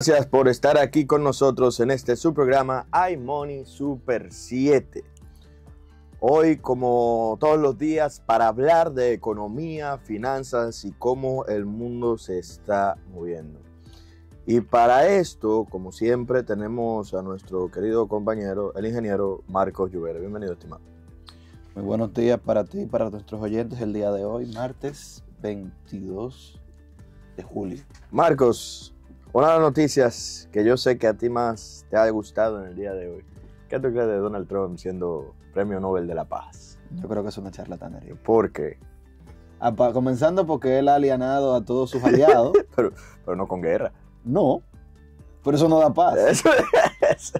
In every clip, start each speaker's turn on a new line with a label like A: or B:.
A: Gracias por estar aquí con nosotros en este su programa iMoney Super 7. Hoy, como todos los días, para hablar de economía, finanzas y cómo el mundo se está moviendo. Y para esto, como siempre, tenemos a nuestro querido compañero, el ingeniero Marcos Lluvera. Bienvenido, estimado.
B: Muy buenos días para ti y para nuestros oyentes el día de hoy, martes 22 de julio.
A: Marcos, una de las noticias que yo sé que a ti más te ha gustado en el día de hoy. ¿Qué tú crees de Donald Trump siendo Premio Nobel de la Paz?
B: Yo creo que es una charlatanería.
A: ¿Por qué?
B: Comenzando porque él ha alienado a todos sus aliados.
A: pero no con guerra.
B: No, pero eso no da paz.
A: Eso es.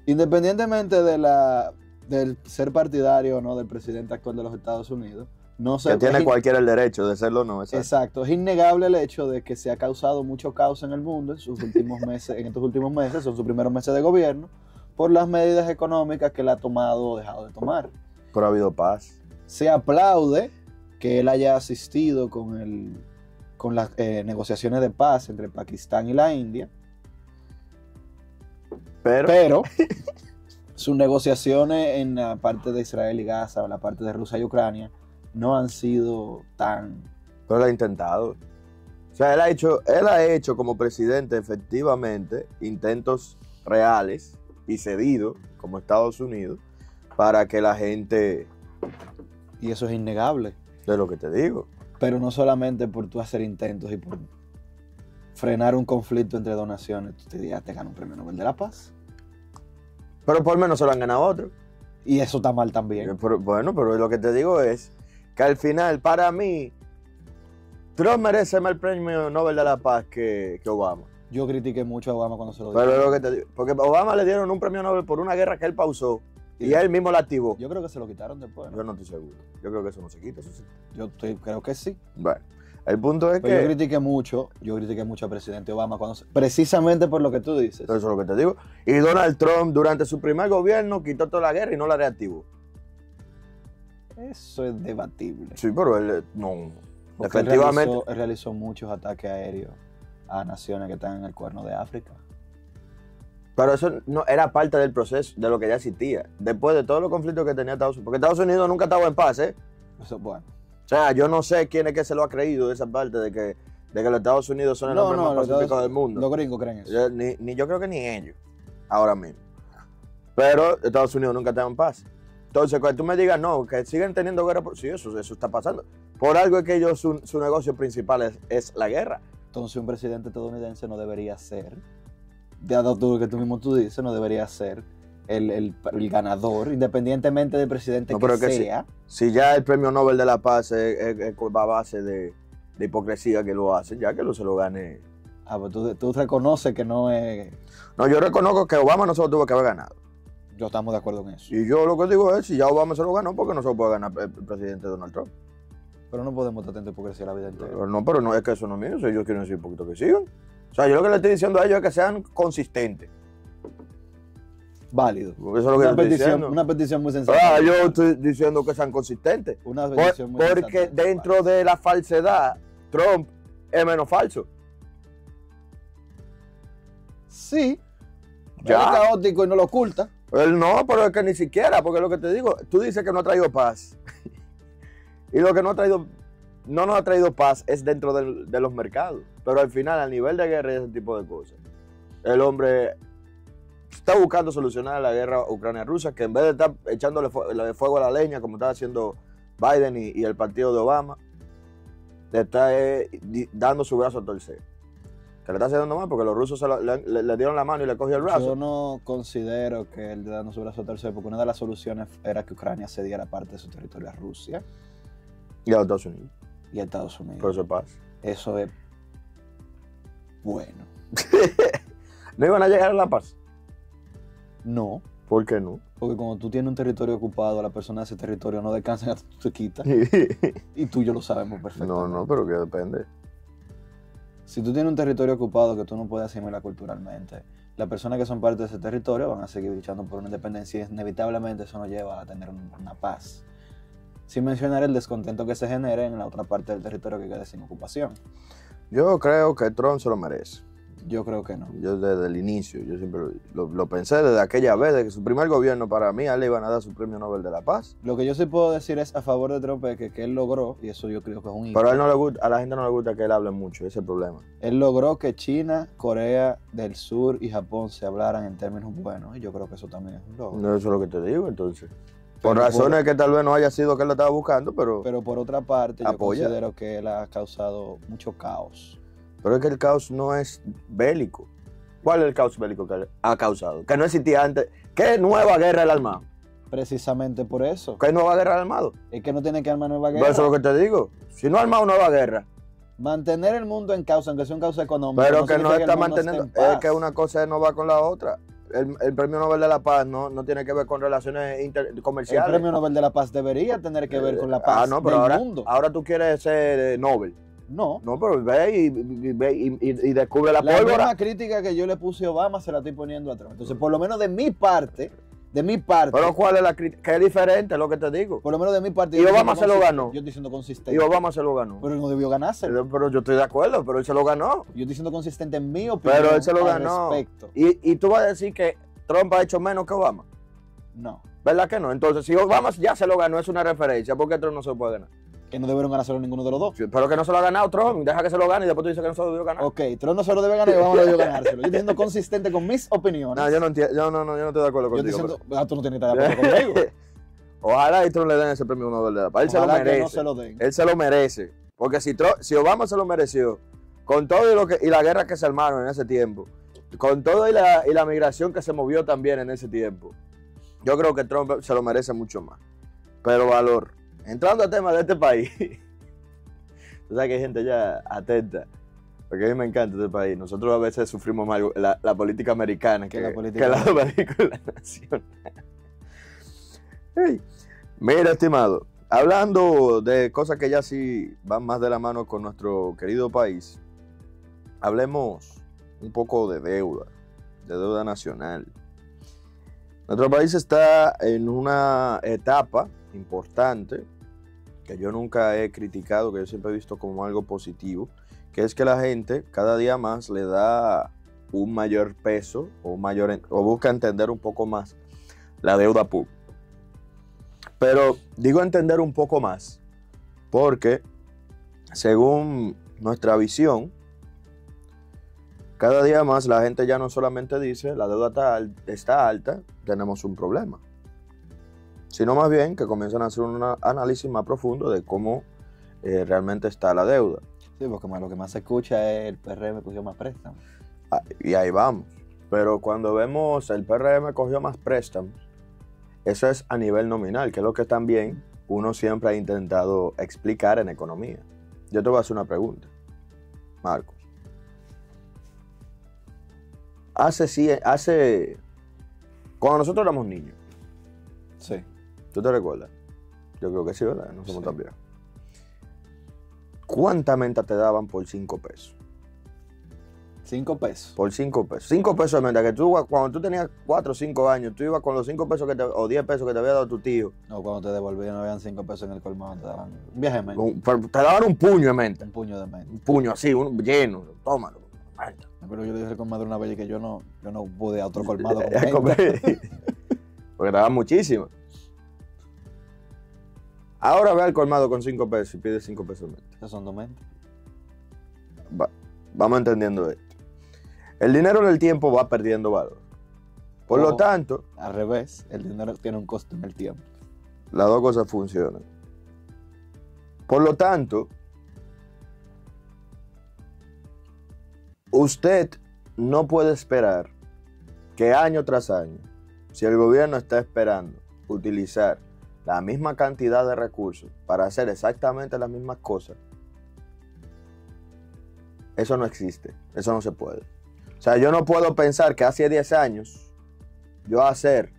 B: Independientemente del ser partidario o no del presidente actual de los Estados Unidos, no sé.
A: Que tiene cualquiera el derecho de serlo o no.
B: Exacto. Es innegable el hecho de que se ha causado mucho caos en el mundo en sus últimos meses, en estos últimos meses, son sus primeros meses de gobierno, por las medidas económicas que él ha tomado o dejado de tomar.
A: Pero ha habido paz.
B: Se aplaude que él haya asistido con las negociaciones de paz entre Pakistán y la India, pero sus negociaciones en la parte de Israel y Gaza o la parte de Rusia y Ucrania no han sido tan...
A: Pero él ha intentado. O sea, él ha hecho como presidente efectivamente intentos reales y cedidos, como Estados Unidos, para que la gente...
B: Y eso es innegable.
A: De lo que te digo.
B: Pero no solamente por tú hacer intentos y por frenar un conflicto entre dos naciones, tú te ganas un premio Nobel de la Paz.
A: Pero por lo menos se lo han ganado otros.
B: Y eso está mal también.
A: Pero lo que te digo es que al final, para mí, Trump merece más el premio Nobel de la Paz que Obama.
B: Yo critiqué mucho a Obama cuando se lo dio.
A: Pero es lo que te digo. Porque a Obama le dieron un premio Nobel por una guerra que él pausó. Y él mismo la activó.
B: Yo creo que se lo quitaron después, ¿no?
A: Yo no estoy seguro. Yo creo que eso no se quita, eso sí.
B: Creo que sí.
A: Bueno, el punto es
B: Pero
A: que...
B: Yo critiqué mucho al presidente Obama precisamente por lo que tú dices.
A: Eso es lo que te digo. Y Donald Trump, durante su primer gobierno, quitó toda la guerra y no la reactivó.
B: Eso es debatible.
A: Sí, pero él no.
B: Porque
A: Efectivamente.
B: Él realizó muchos ataques aéreos a naciones que están en el Cuerno de África.
A: Pero eso no era parte del proceso, de lo que ya existía. Después de todos los conflictos que tenía Estados Unidos. Porque Estados Unidos nunca estaba en paz, ¿eh?
B: Eso, bueno.
A: O sea, yo no sé quién es que se lo ha creído esa parte de que los Estados Unidos son el hombre más pacífico del mundo.
B: Los gringos creen eso.
A: Yo creo que ni ellos, ahora mismo. Pero Estados Unidos nunca está en paz. Entonces, cuando tú me digas, no, que siguen teniendo guerra, sí, eso está pasando. Por algo es que ellos, su negocio principal es la guerra.
B: Entonces, un presidente estadounidense no debería ser, dado todo lo que tú dices, no debería ser el ganador, independientemente del presidente que sea.
A: Si ya el premio Nobel de la Paz es a base de hipocresía que lo hacen, ya que se lo gane.
B: Ah, pues tú reconoces que no es...
A: No, yo reconozco que Obama no se lo tuvo que haber ganado.
B: Yo estamos de acuerdo en eso.
A: Y yo lo que digo es, si ya Obama se lo ganó, ¿por qué no se lo puede ganar el presidente Donald Trump?
B: Pero no podemos estar tanta hipocresía la vida entera.
A: Pero no es que eso no es mío, ellos quieren decir un poquito que sigan. O sea, yo lo que le estoy diciendo a ellos es que sean consistentes.
B: Válido.
A: Eso es lo que estoy diciendo.
B: Una petición muy sensata.
A: Yo estoy diciendo que sean consistentes.
B: Una petición muy sensata.
A: Porque dentro de la falsedad, Trump es menos falso.
B: Sí.
A: Ya.
B: Es caótico y no lo oculta.
A: Él no, pero es que ni siquiera, porque lo que te digo, tú dices que no ha traído paz. Y lo que no nos ha traído paz es dentro de los mercados. Pero al final, a nivel de guerra y ese tipo de cosas, el hombre está buscando solucionar la guerra Ucrania-Rusia, que en vez de estar echándole fuego a la leña, como está haciendo Biden y el partido de Obama, le está dando su brazo a torcer. Que le está haciendo mal porque los rusos le dieron la mano y le cogió el brazo.
B: Yo no considero que él dando su brazo a torcer, porque una de las soluciones era que Ucrania cediera parte de su territorio a Rusia.
A: Y a Estados Unidos.
B: Y a Estados Unidos.
A: Por eso es paz.
B: Eso es bueno.
A: ¿No iban a llegar a la paz?
B: No.
A: ¿Por qué no?
B: Porque cuando tú tienes un territorio ocupado, la persona de ese territorio no descansa hasta que tú te quitas. Y tú y yo lo sabemos perfectamente.
A: No, pero que depende.
B: Si tú tienes un territorio ocupado que tú no puedes asimilar culturalmente, las personas que son parte de ese territorio van a seguir luchando por una independencia y inevitablemente eso nos lleva a tener una paz. Sin mencionar el descontento que se genere en la otra parte del territorio que quede sin ocupación.
A: Yo creo que Trump se lo merece.
B: Yo creo que no.
A: Yo desde el inicio, yo siempre lo pensé desde aquella vez, de que su primer gobierno para mí, a él le iban a dar su premio Nobel de la Paz.
B: Lo que yo sí puedo decir es a favor de Trump es que él logró, y eso yo creo que es un hito.
A: Pero a él no le gusta, a la gente no le gusta que él hable mucho, ese es el problema.
B: Él logró que China, Corea del Sur y Japón se hablaran en términos buenos, y yo creo que eso también es un logro.
A: No, eso es lo que te digo, entonces.
B: Pero
A: Por razones que tal vez no haya sido que él lo estaba buscando, pero
B: por otra parte, yo
A: apoya.
B: considero que él ha causado mucho caos.
A: es que el caos no es bélico. ¿Cuál es el caos bélico que él ha causado? Que no existía antes. ¿Qué nueva guerra el armado?
B: Precisamente por eso.
A: ¿Qué nueva guerra el armado?
B: Es que no tiene que armar nueva
A: Pero
B: guerra.
A: eso es lo que te digo. Si no ha armado nueva guerra,
B: Mantener el mundo en causa, aunque sea un causa económico.
A: pero que no
B: significa
A: está
B: el mundo
A: manteniendo,
B: esté en
A: es que
B: paz.
A: una cosa no va con la otra. El premio Nobel de la Paz no tiene que ver con relaciones
B: El
A: comerciales.
B: premio Nobel de la Paz debería tener que ver con la paz
A: no, pero
B: del mundo.
A: ahora tú quieres ser Nobel.
B: No.
A: No, pero ve y descubre la
B: La
A: pólvora.
B: misma crítica que yo le puse a Obama se la estoy poniendo a Trump. Entonces, por lo menos de mi parte,
A: Pero ¿cuál es la crítica? Que es diferente, lo que te digo.
B: por lo menos de mi parte.
A: Y
B: yo
A: Obama
B: estoy
A: se lo
B: consistente.
A: ganó.
B: Yo estoy siendo consistente.
A: Y Obama se lo ganó.
B: Pero él no debió ganárselo.
A: Pero yo estoy de acuerdo, pero él se lo ganó.
B: Yo estoy siendo consistente en mi opinión.
A: Pero él se lo
B: al
A: ganó.
B: respecto.
A: Y tú vas a decir que Trump ha hecho menos que Obama.
B: No.
A: ¿Verdad que no? Entonces, si Obama ya se lo ganó, es una referencia. ¿Por qué Trump no se lo puede ganar?
B: Que no debieron ganárselo ninguno de los dos.
A: Pero que no se lo ha ganado Trump. Deja que se lo gane y después tú dices que no se lo debió ganar.
B: Ok, Trump no se lo debe ganar y Obama no debió ganárselo. Yo estoy siendo consistente con mis opiniones.
A: No, yo no entiendo. Yo no estoy de acuerdo
B: Yo estoy
A: contigo.
B: diciendo, tú no tienes que estar de acuerdo conmigo.
A: Ojalá y Trump le den ese premio Nobel de la Paz. Él se lo
B: Ojalá que
A: merece.
B: no se lo den.
A: Él se lo merece. Porque si Obama se lo mereció, con todo y la guerra que se armaron en ese tiempo, con todo y la migración que se movió también en ese tiempo, yo creo que Trump se lo merece mucho más. Pero valor. Entrando al tema de este país, tú sabes que hay gente ya atenta, porque a mí me encanta este país. Nosotros a veces sufrimos más la política americana que la política nacional. Hey. Mira, estimado, hablando de cosas que ya sí van más de la mano con nuestro querido país, hablemos un poco de deuda nacional. Nuestro país está en una etapa importante que yo nunca he criticado, que yo siempre he visto como algo positivo, que es que la gente cada día más le da un mayor peso o busca entender un poco más la deuda pública. Pero digo entender un poco más porque según nuestra visión, cada día más la gente ya no solamente dice la deuda está alta, tenemos un problema, sino más bien que comienzan a hacer un análisis más profundo de cómo realmente está la deuda.
B: Sí, porque lo que más se escucha es el PRM cogió más préstamos.
A: Y ahí vamos. Pero cuando vemos el PRM cogió más préstamos, eso es a nivel nominal, que es lo que también uno siempre ha intentado explicar en economía. Yo te voy a hacer una pregunta, Marcos. Cuando nosotros éramos niños,
B: Sí.
A: ¿tú te recuerdas? Yo creo que sí, ¿verdad? No somos
B: Sí.
A: tan viejos. ¿Cuánta menta te daban por 5 pesos?
B: 5 pesos.
A: Por 5 pesos. 5 pesos de menta, que tú cuando tú tenías 4 o 5 años, tú ibas con los 5 pesos o 10 pesos que te había dado tu tío.
B: No, cuando te devolvían no habían 5 pesos en el colmado, te daban un viaje de menta.
A: Te daban un puño de menta.
B: Un puño de menta.
A: Un puño así, lleno. Tómalo. Menta.
B: Pero yo le dije al colmador una vez que yo no pude a otro colmado con menta.
A: Porque te daban muchísimo. Ahora ve al colmado con 5 pesos y pide 5 pesos de menta.
B: Esas son 2 mentas.
A: Vamos entendiendo esto. El dinero en el tiempo va perdiendo valor. Por lo tanto,
B: Al revés, el dinero tiene un costo en el tiempo.
A: las dos cosas funcionan. Por lo tanto, usted no puede esperar que año tras año, si el gobierno está esperando utilizar la misma cantidad de recursos para hacer exactamente las mismas cosas, eso no existe, eso no se puede. O sea, yo no puedo pensar que hace 10 años yo hacer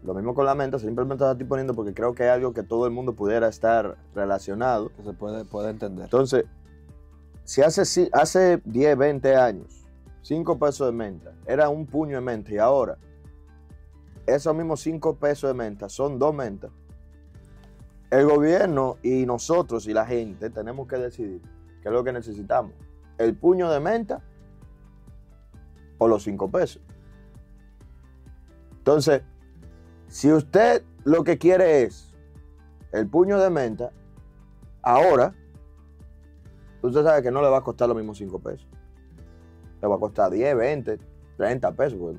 A: lo mismo con la menta, simplemente la estoy poniendo porque creo que hay algo que todo el mundo pudiera estar relacionado.
B: Que se puede entender.
A: Entonces, si hace 10, 20 años, 5 pesos de menta, era un puño de menta y ahora esos mismos 5 pesos de menta son 2 mentas, el gobierno y nosotros y la gente tenemos que decidir qué es lo que necesitamos. ¿El puño de menta o los 5 pesos. Entonces, si usted lo que quiere es el puño de menta, ahora, usted sabe que no le va a costar lo mismo 5 pesos. Le va a costar 10, 20, 30 pesos, pues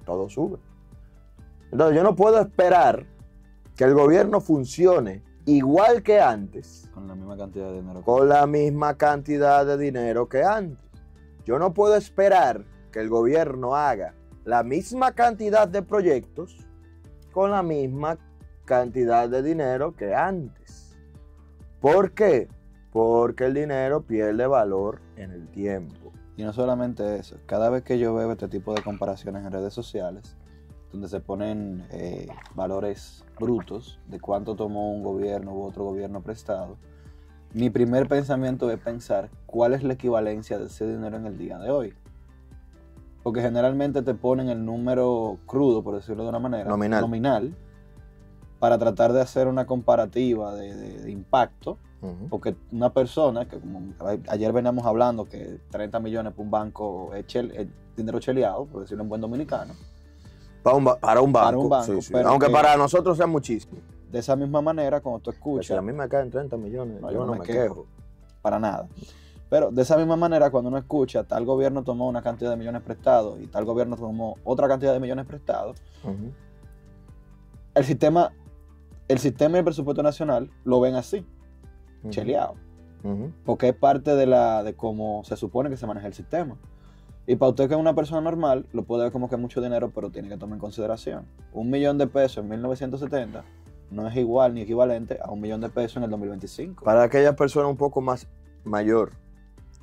A: todo sube. Entonces, yo no puedo esperar que el gobierno funcione igual que antes,
B: Con la misma cantidad de dinero.
A: con la misma cantidad de dinero que antes. Yo no puedo esperar que el gobierno haga la misma cantidad de proyectos con la misma cantidad de dinero que antes. ¿Por qué? Porque el dinero pierde valor en el tiempo.
B: Y no solamente eso, cada vez que yo veo este tipo de comparaciones en redes sociales, donde se ponen valores brutos de cuánto tomó un gobierno u otro gobierno prestado, mi primer pensamiento es pensar cuál es la equivalencia de ese dinero en el día de hoy. Porque generalmente te ponen el número crudo, por decirlo de una manera, nominal para tratar de hacer una comparativa de impacto. Porque una persona, que como ayer veníamos hablando que 30 millones para un banco es dinero cheleado, por decirlo en buen dominicano.
A: Para un banco. Sí, sí. Aunque para nosotros sea muchísimo.
B: De esa misma manera, cuando tú escuchas...
A: Si a mí me caen 30 millones, yo no me quejo.
B: Para nada. Pero de esa misma manera, cuando uno escucha, tal gobierno tomó una cantidad de millones prestados y tal gobierno tomó otra cantidad de millones prestados, el sistema y el presupuesto nacional lo ven así, cheleado. Porque es parte de cómo se supone que se maneja el sistema. Y para usted que es una persona normal, lo puede ver como que es mucho dinero, pero tiene que tomar en consideración. $1.000.000 en 1970 no es igual ni equivalente a $1.000.000 en el 2025.
A: Para aquellas personas un poco más mayor,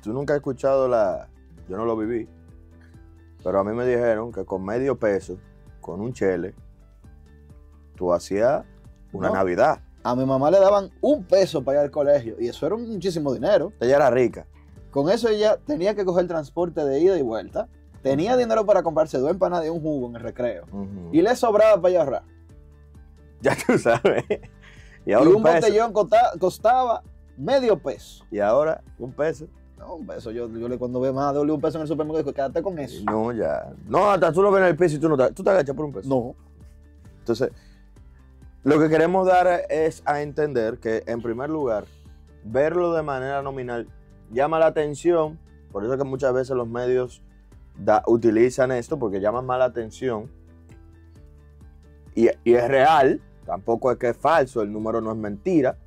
A: tú nunca has escuchado yo no lo viví, pero a mí me dijeron que con medio peso, con un chele, tú hacías una Navidad.
B: A mi mamá le daban $1 para ir al colegio y eso era muchísimo dinero.
A: Ella era rica.
B: Con eso ella tenía que coger transporte de ida y vuelta. Tenía dinero para comprarse 2 empanadas y un jugo en el recreo. Y le sobraba para ir a ahorrar.
A: Ya tú sabes.
B: Y ahora un botellón costaba $0.50.
A: Y ahora $1.
B: No, $1. Yo cuando veo más de $1 en el supermercado, digo, quédate con eso.
A: No, ya. No, hasta tú lo ves en el piso y tú te agachas por $1.
B: No.
A: Entonces, lo que queremos dar es a entender que, en primer lugar, verlo de manera nominal llama la atención. Por eso es que muchas veces los medios utilizan esto, porque llaman más la atención. Y es real, tampoco es que es falso, el número no es mentira.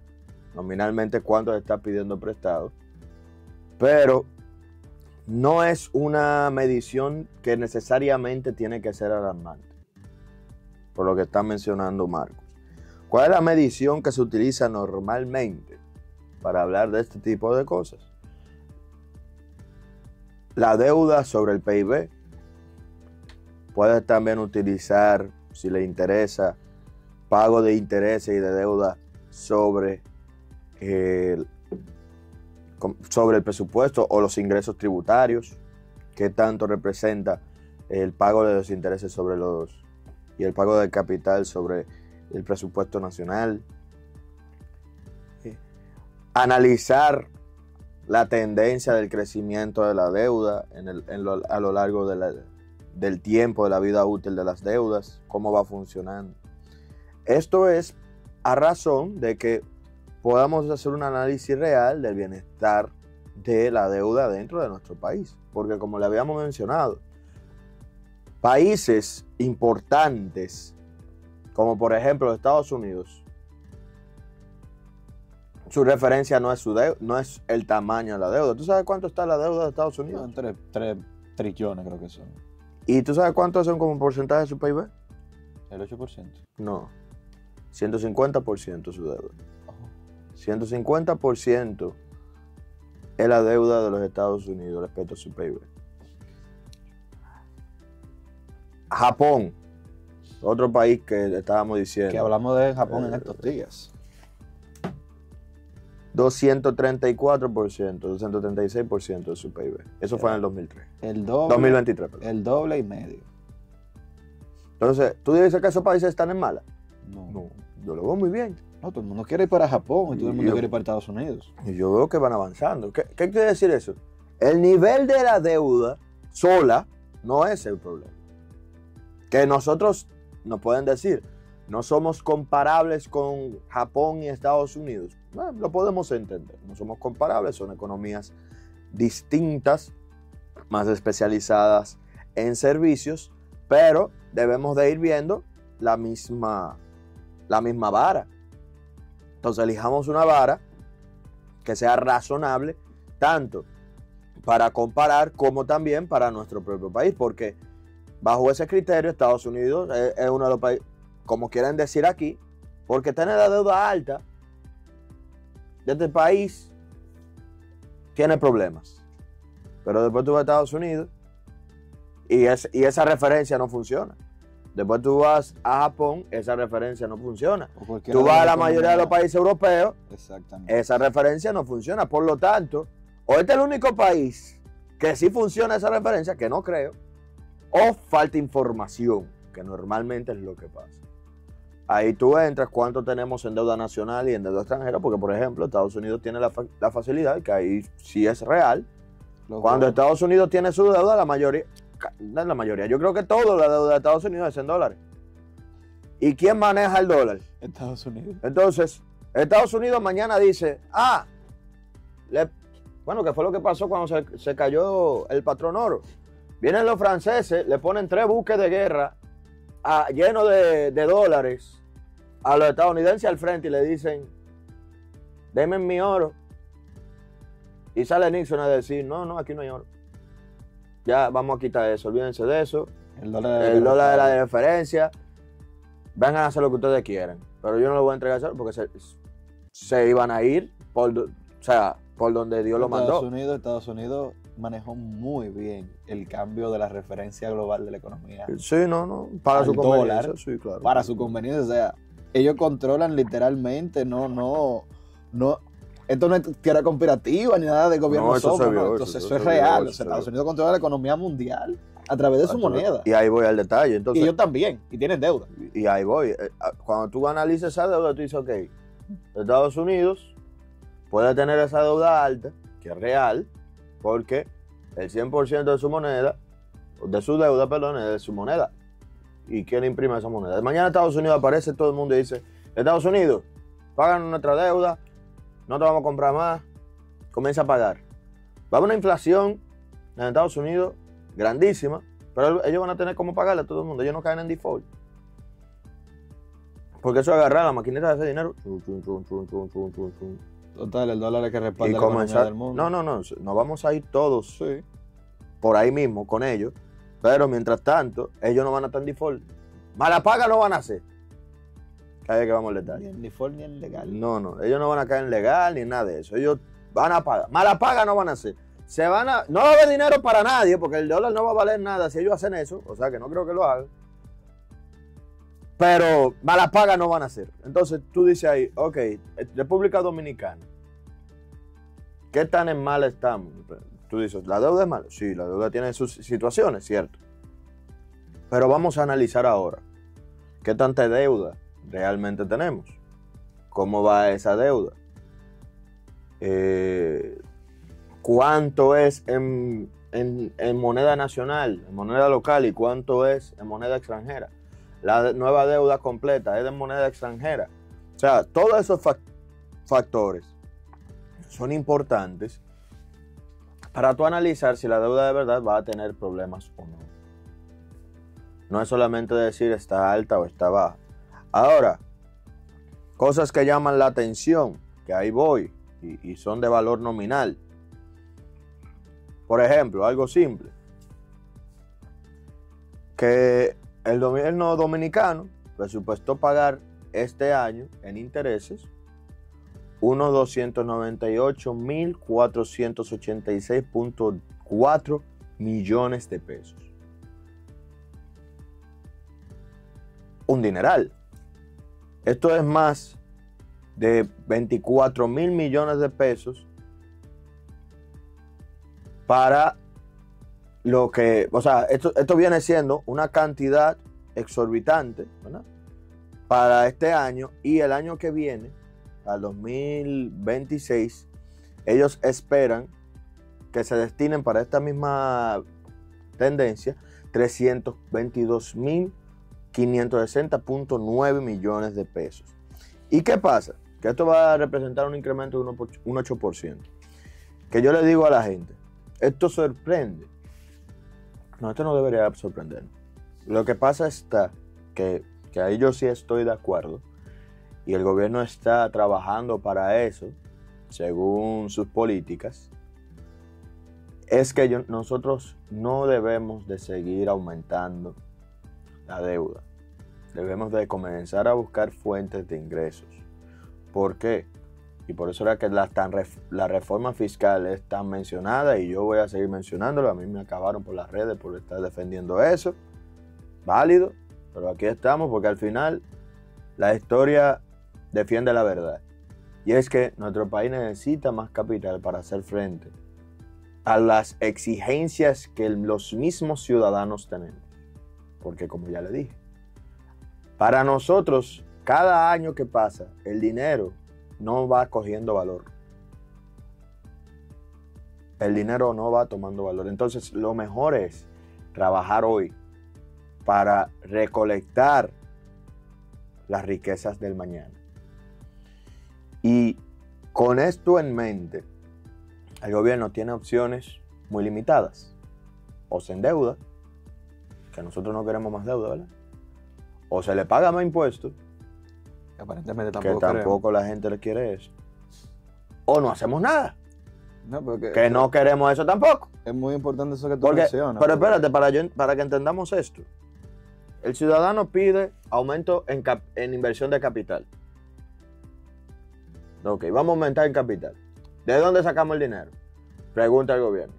A: Nominalmente, cuánto se está pidiendo prestado. Pero no es una medición que necesariamente tiene que ser alarmante, por lo que está mencionando Marcos. ¿Cuál es la medición que se utiliza normalmente para hablar de este tipo de cosas? La deuda sobre el PIB. Puedes también utilizar, si le interesa, pago de intereses y de deuda sobre el presupuesto o los ingresos tributarios. ¿Qué tanto representa el pago de los intereses y el pago del capital sobre el presupuesto nacional? Analizar la tendencia del crecimiento de la deuda a lo largo del tiempo de la vida útil de las deudas, cómo va funcionando. Esto es a razón de que podamos hacer un análisis real del bienestar de la deuda dentro de nuestro país. Porque como le habíamos mencionado, países importantes, como por ejemplo Estados Unidos, su referencia no es el tamaño de la deuda. ¿Tú sabes cuánto está la deuda de Estados Unidos?
B: 3 trillones creo que son.
A: ¿Y tú sabes cuánto son como porcentaje de su PIB?
B: ¿El 8%?
A: No, 150% su deuda. 150% es la deuda de los Estados Unidos respecto a su PIB. Japón, otro país que estábamos diciendo.
B: Que hablamos de Japón en estos días.
A: 234%, 236% de su PIB. Eso fue en el 2003.
B: El doble.
A: 2023, perdón.
B: El doble y medio.
A: Entonces, ¿tú dices que esos países están en mala?
B: No.
A: Yo lo veo muy bien.
B: No, todo el mundo quiere ir para Japón y todo el mundo quiere ir para Estados Unidos.
A: Y yo veo que van avanzando. ¿Qué quiere decir eso? El nivel de la deuda sola no es el problema. Que nosotros nos pueden decir, no somos comparables con Japón y Estados Unidos. Bueno, lo podemos entender. No somos comparables, son economías distintas, más especializadas en servicios, pero debemos de ir viendo la misma vara. Entonces elijamos una vara que sea razonable, tanto para comparar como también para nuestro propio país, porque bajo ese criterio Estados Unidos es uno de los países, como quieren decir aquí, porque tiene la deuda alta de este país, tiene problemas. Pero después tú vas a Estados Unidos y esa referencia no funciona. Después tú vas a Japón, esa referencia no funciona. Tú vas a la mayoría de los países europeos, esa referencia no funciona. Por lo tanto, o este es el único país que sí funciona esa referencia, que no creo, o falta información, que normalmente es lo que pasa. Ahí tú entras cuánto tenemos en deuda nacional y en deuda extranjera, porque por ejemplo Estados Unidos tiene la facilidad, que ahí sí es real. Cuando Estados Unidos tiene su deuda, la mayoría, yo creo que toda la deuda de Estados Unidos es en dólares. ¿Y quién maneja el dólar?
B: Estados Unidos.
A: Entonces, Estados Unidos mañana dice, bueno, ¿qué fue lo que pasó cuando se cayó el patrón oro? Vienen los franceses, le ponen 3 buques de guerra llenos de dólares a los estadounidenses al frente y le dicen, denme mi oro. Y sale Nixon a decir, no, aquí no hay oro. Ya vamos a quitar eso, olvídense de eso. El dólar de la referencia. Vengan a hacer lo que ustedes quieran. Pero yo no lo voy a entregar eso porque se iban a ir por donde Dios lo mandó.
B: Estados Unidos manejó muy bien el cambio de la referencia global de la economía.
A: Sí, para su conveniencia. Sí, claro.
B: Para su conveniencia, o sea, ellos controlan literalmente, esto no es teoría conspirativa ni nada de gobierno. Entonces eso es real. Estados Unidos controla la economía mundial a través de su moneda.
A: Y ahí voy al detalle. Entonces,
B: y ellos también, y tienen deuda.
A: Y ahí voy. Cuando tú analizas esa deuda, tú dices, ok, Estados Unidos puede tener esa deuda alta, que es real, porque el 100% de su moneda, de su deuda, es de su moneda. ¿Y quién imprime esa moneda? Mañana Estados Unidos aparece todo el mundo y dice, Estados Unidos, pagan nuestra deuda, no te vamos a comprar más, comienza a pagar. Va a haber una inflación en Estados Unidos grandísima, pero ellos van a tener cómo pagarle a todo el mundo, ellos no caen en default. Porque eso es agarrar la maquinita de ese dinero.
B: Total, el dólar es que respalda la economía del mundo.
A: No vamos a ir todos por ahí mismo con ellos, pero mientras tanto, ellos no van a estar en default. Mala paga no van a hacer. Cada vez que vamos al detalle.
B: Ni en default ni en legal.
A: No, ellos no van a caer en legal ni nada de eso. Ellos van a pagar. Mala paga no van a hacer. No va a haber dinero para nadie porque el dólar no va a valer nada si ellos hacen eso. O sea que no creo que lo hagan. Pero mala paga no van a hacer. Entonces tú dices ahí, ok, República Dominicana, ¿qué tan en mal estamos? Tú dices, ¿la deuda es mala? Sí, la deuda tiene sus situaciones, cierto. Pero vamos a analizar ahora, ¿qué tanta deuda realmente tenemos? ¿Cómo va esa deuda? ¿Cuánto es en moneda nacional, en moneda local y cuánto es en moneda extranjera? La nueva deuda completa es de moneda extranjera. O sea, todos esos factores son importantes para tú analizar si la deuda de verdad va a tener problemas o no. No es solamente decir está alta o está baja. Ahora, cosas que llaman la atención, que ahí voy, y son de valor nominal. Por ejemplo, algo simple. Que el gobierno dominicano presupuestó pagar este año en intereses unos 298.486.4 millones de pesos. Un dineral. Esto es más de 24.000 millones de pesos para lo que, o sea, esto viene siendo una cantidad exorbitante, ¿verdad?, para este año, y el año que viene, al 2026, ellos esperan que se destinen para esta misma tendencia, 322.560.9 millones de pesos. ¿Y qué pasa? Que esto va a representar un incremento de un 8%. Que yo le digo a la gente, esto sorprende. No, esto no debería sorprendernos. Lo que pasa está que ahí yo sí estoy de acuerdo y el gobierno está trabajando para eso, según sus políticas, es que nosotros no debemos de seguir aumentando la deuda. Debemos de comenzar a buscar fuentes de ingresos. ¿Por qué? Y por eso era que la reforma fiscal es tan mencionada y yo voy a seguir mencionándolo. A mí me acabaron por las redes por estar defendiendo eso. Válido, pero aquí estamos porque al final la historia defiende la verdad. Y es que nuestro país necesita más capital para hacer frente a las exigencias que los mismos ciudadanos tenemos. Porque como ya le dije, para nosotros, cada año que pasa, el dinero no va cogiendo valor. El dinero no va tomando valor. Entonces, lo mejor es trabajar hoy para recolectar las riquezas del mañana. Y con esto en mente, el gobierno tiene opciones muy limitadas. O se endeuda, que nosotros no queremos más deuda, ¿verdad? O se le paga más impuestos,
B: Aparentemente
A: que tampoco la gente le quiere eso. O no hacemos nada,
B: no, porque
A: que no queremos eso tampoco.
B: es muy importante eso que tú mencionas.
A: Pero espérate, para que entendamos esto. El ciudadano pide aumento en inversión de capital. Ok, vamos a aumentar en capital. ¿De dónde sacamos el dinero? Pregunta el gobierno.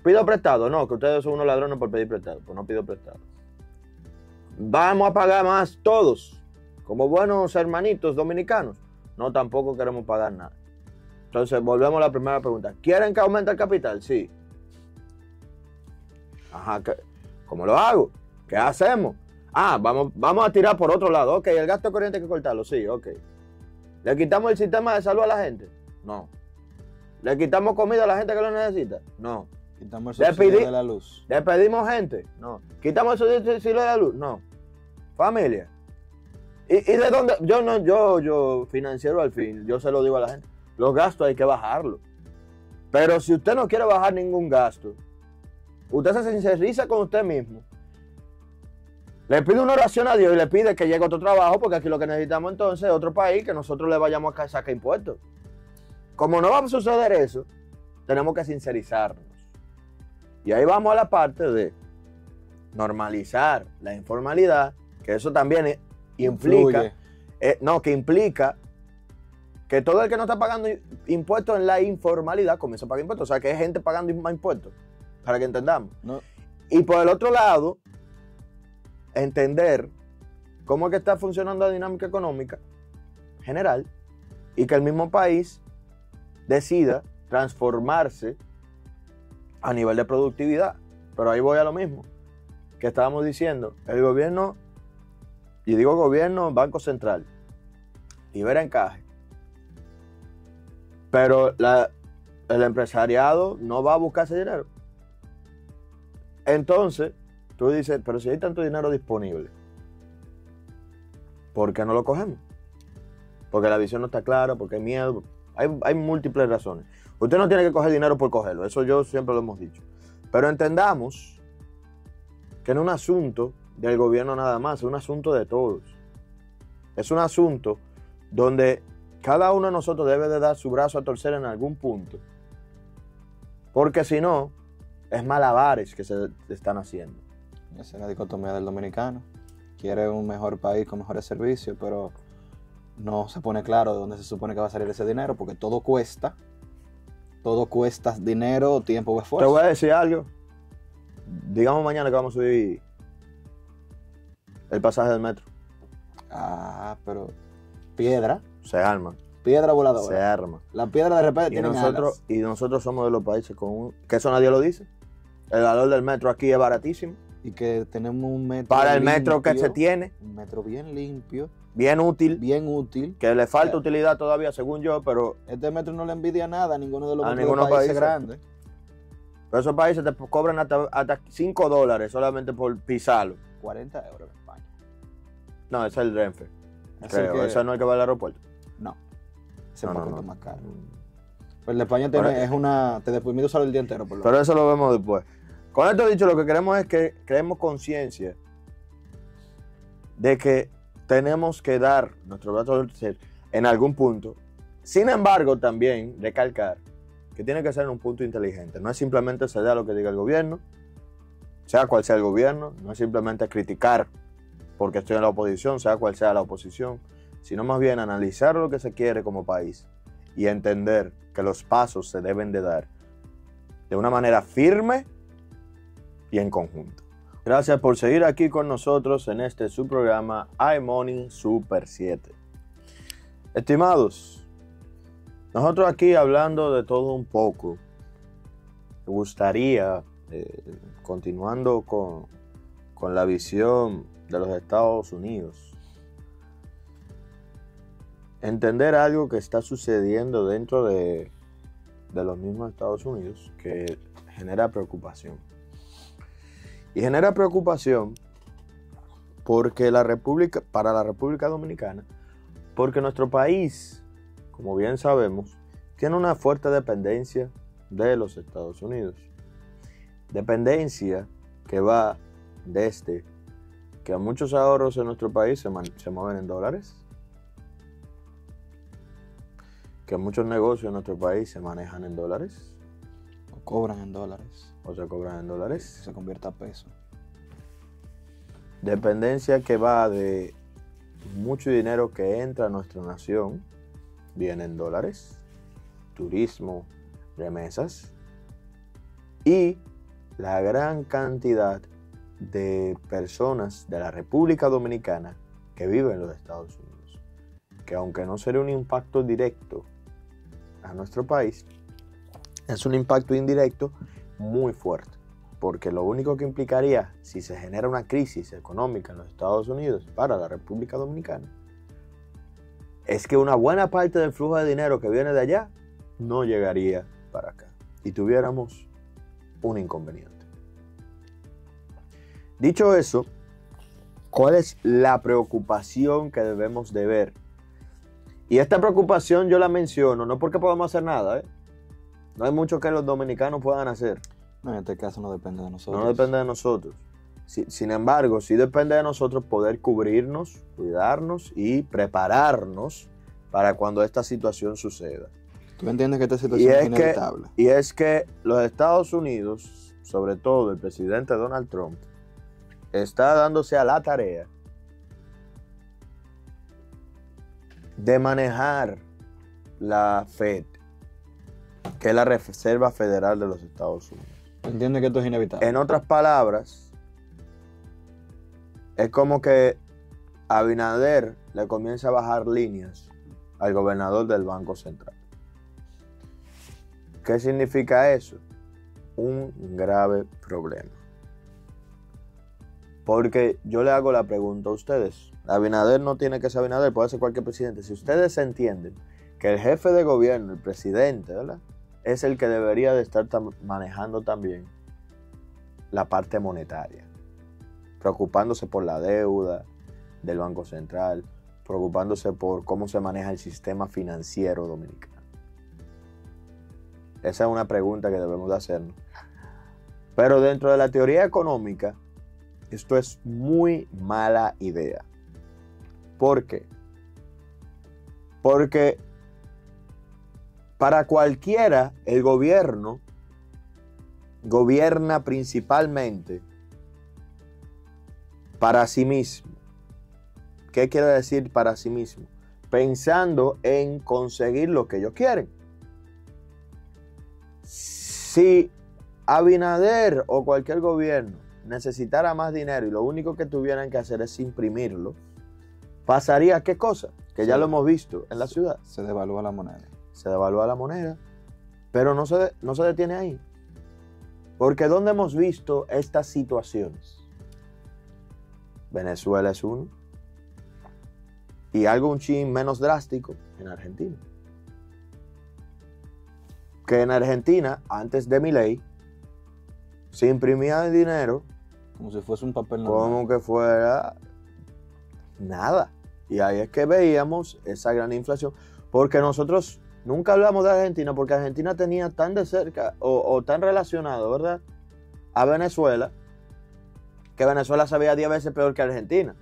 A: ¿Pido prestado? No, que ustedes son unos ladrones por pedir prestado. Pues no pido prestado. ¿Vamos a pagar más todos? Como buenos hermanitos dominicanos. No, tampoco queremos pagar nada. Entonces, volvemos a la primera pregunta. ¿Quieren que aumente el capital? Sí. Ajá, ¿cómo lo hago? ¿Qué hacemos? Vamos a tirar por otro lado. Ok, el gasto corriente hay que cortarlo. Sí, ok. ¿Le quitamos el sistema de salud a la gente? No. ¿Le quitamos comida a la gente que lo necesita? No.
B: Quitamos el subsidio de la luz.
A: ¿Le pedimos gente? No. ¿Quitamos el subsidio de la luz? No. Familia. ¿Y de dónde? Yo financiero al fin, yo se lo digo a la gente. Los gastos hay que bajarlos. Pero si usted no quiere bajar ningún gasto, usted se sinceriza con usted mismo. Le pide una oración a Dios y le pide que llegue otro trabajo, porque aquí lo que necesitamos entonces es otro país que nosotros le vayamos a sacar impuestos. Como no va a suceder eso, tenemos que sincerizarnos. Y ahí vamos a la parte de normalizar la informalidad, que eso también implica, que implica que todo el que no está pagando impuestos en la informalidad comienza a pagar impuestos. O sea, que hay gente pagando más impuestos, para que entendamos.
B: No.
A: Y por el otro lado, entender cómo es que está funcionando la dinámica económica general y que el mismo país decida transformarse a nivel de productividad. Pero ahí voy a lo mismo que estábamos diciendo. El gobierno, y digo gobierno, Banco Central, libera encaje. Pero el empresariado no va a buscar ese dinero. Entonces, tú dices, pero si hay tanto dinero disponible, ¿por qué no lo cogemos? Porque la visión no está clara, porque hay miedo. Hay múltiples razones. Usted no tiene que coger dinero por cogerlo, eso yo siempre lo hemos dicho. Pero entendamos que no es un asunto del gobierno nada más, es un asunto de todos. Es un asunto donde cada uno de nosotros debe de dar su brazo a torcer en algún punto. Porque si no, es malabares que se están haciendo.
B: Esa es la dicotomía del dominicano. Quiere un mejor país con mejores servicios, pero no se pone claro de dónde se supone que va a salir ese dinero, porque todo cuesta dinero, tiempo o esfuerzo.
A: Te voy a decir algo. Digamos mañana que vamos a subir el pasaje del metro.
B: Pero piedra.
A: Se arma.
B: Piedra voladora.
A: Se arma.
B: La piedra de repente tiene alas.
A: Y nosotros somos de los países que eso nadie lo dice. El valor del metro aquí es baratísimo.
B: Y que tenemos un metro
A: para el metro que se tiene.
B: Un metro bien limpio.
A: Bien útil.
B: Bien útil.
A: Que le falta utilidad todavía, según yo, pero...
B: Este metro no le envidia nada a ninguno de los metros de países grandes.
A: Pero esos países te cobran hasta $5 solamente por pisarlo.
B: 40 euros en España.
A: No, ese es el Renfe.
B: Así
A: Creo.
B: que-
A: Ese no es el que va al aeropuerto.
B: No. Ese es
A: No,
B: un
A: no,
B: poquito
A: no.
B: más caro. Pero el de España
A: Pero-
B: es una. Te permite usarlo el día entero, por lo
A: Pero eso lo vemos después. Con esto dicho, lo que queremos es que creemos conciencia de que tenemos que dar nuestro brazo a torcer en algún punto. Sin embargo, también recalcar que tiene que ser en un punto inteligente. No es simplemente ceder a lo que diga el gobierno, sea cual sea el gobierno. No es simplemente criticar porque estoy en la oposición, sea cual sea la oposición, sino más bien analizar lo que se quiere como país y entender que los pasos se deben de dar de una manera firme y en conjunto. Gracias por seguir aquí con nosotros en este su programa iMoney Super 7. Estimados, nosotros aquí hablando de todo un poco, me gustaría, continuando con la visión de los Estados Unidos, entender algo que está sucediendo dentro de los mismos Estados Unidos que genera preocupación. Y genera preocupación porque para la República Dominicana, porque nuestro país, como bien sabemos, tiene una fuerte dependencia de los Estados Unidos. Dependencia que va desde que muchos ahorros en nuestro país se mueven en dólares, que muchos negocios en nuestro país se manejan en dólares
B: O cobran en dólares.
A: o se cobran en dólares.
B: Se convierte a peso.
A: Dependencia que va de mucho dinero que entra a nuestra nación, viene en dólares, turismo, remesas, y la gran cantidad de personas de la República Dominicana que viven en los Estados Unidos, que aunque no sería un impacto directo a nuestro país, es un impacto indirecto muy fuerte, porque lo único que implicaría si se genera una crisis económica en los Estados Unidos para la República Dominicana es que una buena parte del flujo de dinero que viene de allá no llegaría para acá y tuviéramos un inconveniente. Dicho eso, ¿cuál es la preocupación que debemos de ver? Y esta preocupación yo la menciono no porque podamos hacer nada, No hay mucho que los dominicanos puedan hacer.
B: No, en este caso no depende de nosotros.
A: No depende de nosotros. Sin embargo, sí depende de nosotros poder cubrirnos, cuidarnos y prepararnos para cuando esta situación suceda.
B: ¿Tú entiendes que esta situación es inevitable?
A: Y es que los Estados Unidos, sobre todo el presidente Donald Trump, está dándose a la tarea de manejar la Fed, que es la Reserva Federal de los Estados Unidos.
B: ¿Tú entiendes que esto es inevitable?
A: En otras palabras, es como que Abinader le comienza a bajar líneas al gobernador del Banco Central. ¿Qué significa eso? Un grave problema. Porque yo le hago la pregunta a ustedes. Abinader no tiene que ser Abinader, puede ser cualquier presidente. Si ustedes entienden que el jefe de gobierno, el presidente, ¿verdad?, es el que debería de estar manejando también la parte monetaria, preocupándose por la deuda del Banco Central, preocupándose por cómo se maneja el sistema financiero dominicano. Esa es una pregunta que debemos de hacernos. Pero dentro de la teoría económica, esto es muy mala idea. ¿Por qué? Porque para cualquiera, el gobierno gobierna principalmente para sí mismo. ¿Qué quiere decir para sí mismo? Pensando en conseguir lo que ellos quieren. Si Abinader o cualquier gobierno necesitara más dinero y lo único que tuvieran que hacer es imprimirlo, pasaría ¿qué cosa? Que ya lo hemos visto en la ciudad.
B: Se devalúa la moneda.
A: Se devalúa la moneda, pero no se detiene ahí. Porque ¿dónde hemos visto estas situaciones? Venezuela es uno. Y algo un chin menos drástico en Argentina. Que en Argentina, antes de Milei, se imprimía el dinero
B: Como si fuese un papel normal.
A: como que fuera nada. Y ahí es que veíamos esa gran inflación, porque nosotros nunca hablamos de Argentina, porque Argentina tenía tan de cerca o tan relacionado, ¿verdad?, a Venezuela, que Venezuela se veía 10 veces peor que Argentina.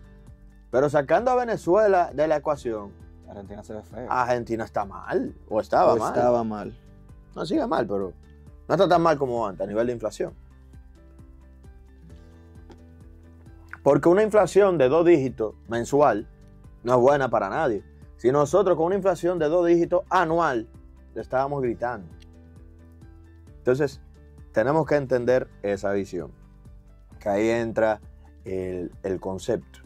A: Pero sacando a Venezuela de la ecuación,
B: Argentina se ve feo.
A: Argentina está mal, o estaba mal.
B: Estaba mal.
A: No sigue mal, pero no está tan mal como antes a nivel de inflación. Porque una inflación de 2 dígitos mensual no es buena para nadie. Si nosotros con una inflación de 2 dígitos anual le estábamos gritando. Entonces, tenemos que entender esa visión. Que ahí entra el concepto.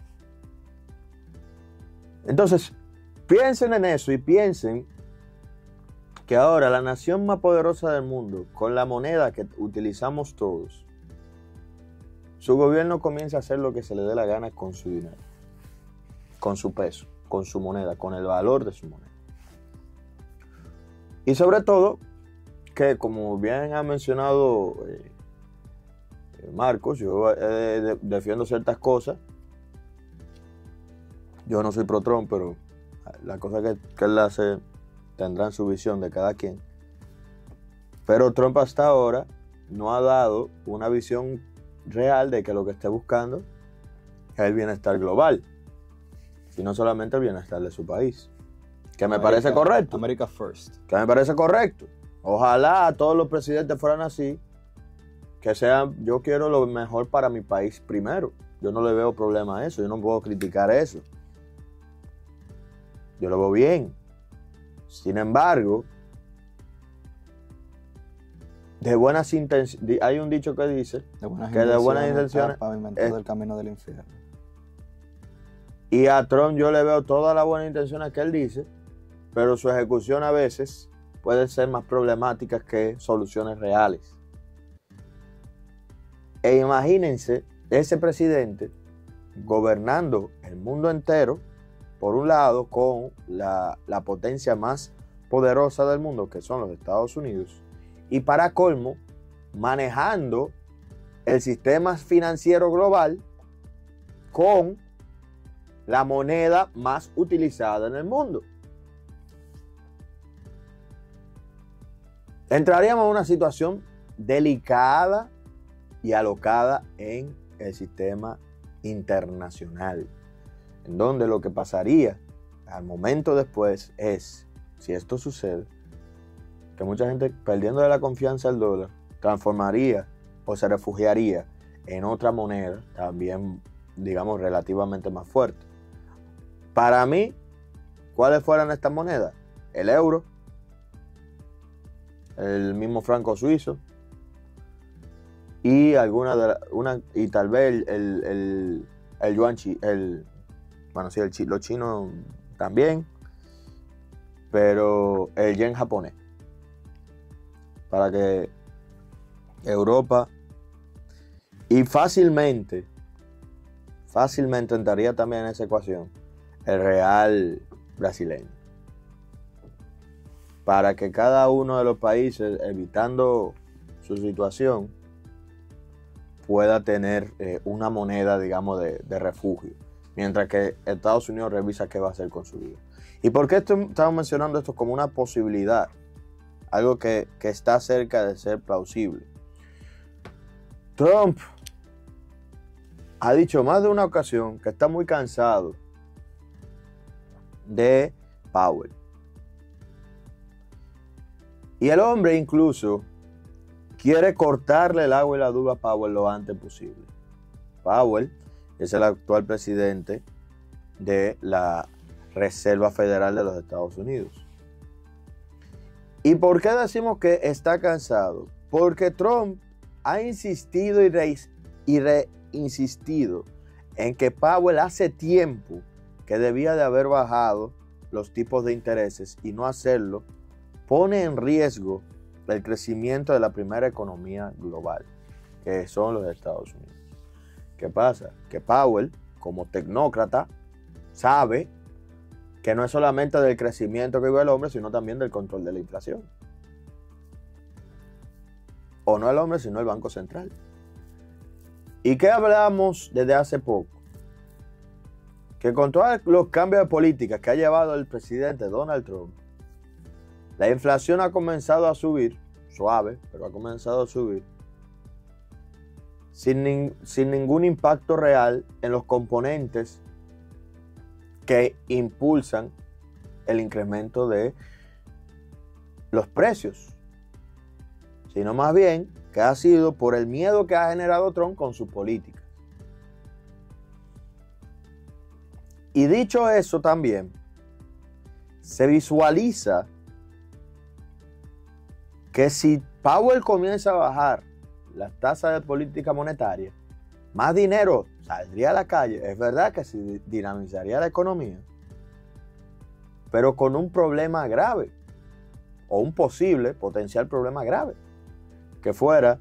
A: Entonces, piensen en eso y piensen que ahora la nación más poderosa del mundo, con la moneda que utilizamos todos, su gobierno comienza a hacer lo que se le dé la gana con su dinero, con su peso, con su moneda, con el valor de su moneda. Y sobre todo, que como bien ha mencionado Marcos, yo defiendo ciertas cosas. Yo no soy pro Trump, pero las cosas que él hace tendrán su visión de cada quien. Pero Trump hasta ahora no ha dado una visión real de que lo que esté buscando es el bienestar global, sino solamente el bienestar de su país. Que me parece correcto.
B: America first.
A: Que me parece correcto. Ojalá todos los presidentes fueran así, que sean, yo quiero lo mejor para mi país primero. Yo no le veo problema a eso, yo no puedo criticar eso. Yo lo veo bien. Sin embargo, de buenas intenciones, hay un dicho que dice que de buenas intenciones
B: pavimentado el camino del infierno.
A: Y a Trump yo le veo todas las buenas intenciones que él dice, pero su ejecución a veces puede ser más problemática que soluciones reales. E imagínense ese presidente gobernando el mundo entero, por un lado, con la potencia más poderosa del mundo, que son los Estados Unidos, y para colmo, manejando el sistema financiero global con la moneda más utilizada en el mundo. Entraríamos en una situación delicada y alocada en el sistema internacional, en donde lo que pasaría al momento después es, si esto sucede, que mucha gente, perdiendo de la confianza al dólar, transformaría o se refugiaría en otra moneda también, digamos, relativamente más fuerte. Para mí, ¿cuáles fueran estas monedas? El euro, el mismo franco suizo y y tal vez el yuan, los chinos también, pero el yen japonés, para que Europa, y fácilmente entraría también en esa ecuación el real brasileño, para que cada uno de los países, evitando su situación, pueda tener una moneda, digamos, de refugio, mientras que Estados Unidos revisa qué va a hacer con su vida. ¿Y por qué estamos mencionando esto como una posibilidad? Algo que está cerca de ser plausible. Trump ha dicho más de una ocasión que está muy cansado de Powell. Y el hombre incluso quiere cortarle el agua y la duda a Powell lo antes posible. Powell es el actual presidente de la Reserva Federal de los Estados Unidos. ¿Y por qué decimos que está cansado? Porque Trump ha insistido y reinsistido en que Powell hace tiempo que debía de haber bajado los tipos de intereses, y no hacerlo pone en riesgo el crecimiento de la primera economía global, que son los Estados Unidos. ¿Qué pasa? Que Powell, como tecnócrata, sabe que no es solamente del crecimiento que vive el hombre, sino también del control de la inflación. O no el hombre, sino el Banco Central. ¿Y qué hablamos desde hace poco? Que con todos los cambios de política que ha llevado el presidente Donald Trump, la inflación ha comenzado a subir, suave, pero ha comenzado a subir, sin ningún impacto real en los componentes que impulsan el incremento de los precios, sino más bien que ha sido por el miedo que ha generado Trump con su política. Y dicho eso también, se visualiza que si Powell comienza a bajar las tasas de política monetaria, más dinero saldría a la calle. Es verdad que se dinamizaría la economía, pero con un problema grave, o un posible, potencial problema grave, que fuera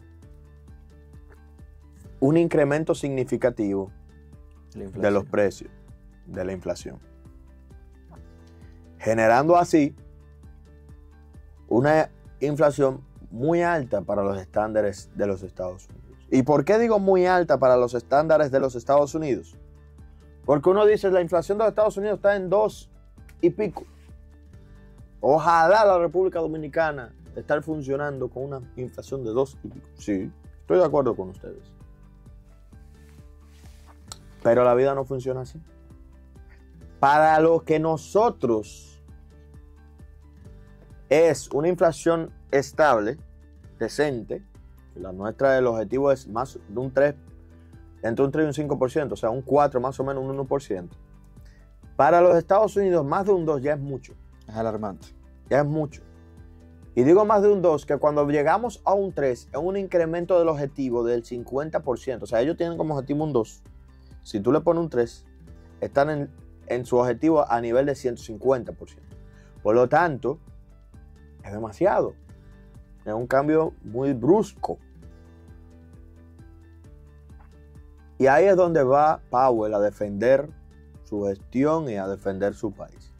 A: un incremento significativo de los precios, de la inflación, generando así una inflación muy alta para los estándares de los Estados Unidos. ¿Y por qué digo muy alta para los estándares de los Estados Unidos? Porque uno dice, la inflación de los Estados Unidos está en 2 y pico. Ojalá la República Dominicana esté funcionando con una inflación de 2 y pico. Sí, estoy de acuerdo con ustedes. Pero la vida no funciona así. Para lo que nosotros es una inflación estable, decente, que la nuestra, el objetivo es más de un 3, entre un 3 y un 5%, o sea, un 4, más o menos un 1%. Para los Estados Unidos, más de un 2 ya es mucho.
B: Es alarmante.
A: Ya es mucho. Y digo más de un 2, que cuando llegamos a un 3, es un incremento del objetivo del 50%. O sea, ellos tienen como objetivo un 2. Si tú le pones un 3, están en su objetivo a nivel de 150%. Por lo tanto, es demasiado. Es un cambio muy brusco. Y ahí es donde va Powell a defender su gestión y a defender su país.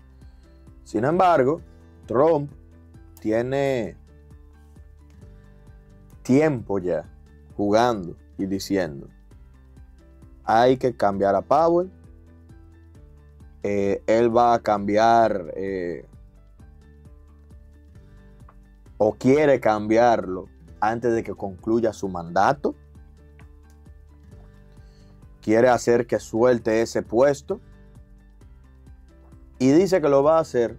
A: Sin embargo, Trump tiene tiempo ya jugando y diciendo, hay que cambiar a Powell, él va a cambiar o quiere cambiarlo antes de que concluya su mandato, quiere hacer que suelte ese puesto y dice que lo va a hacer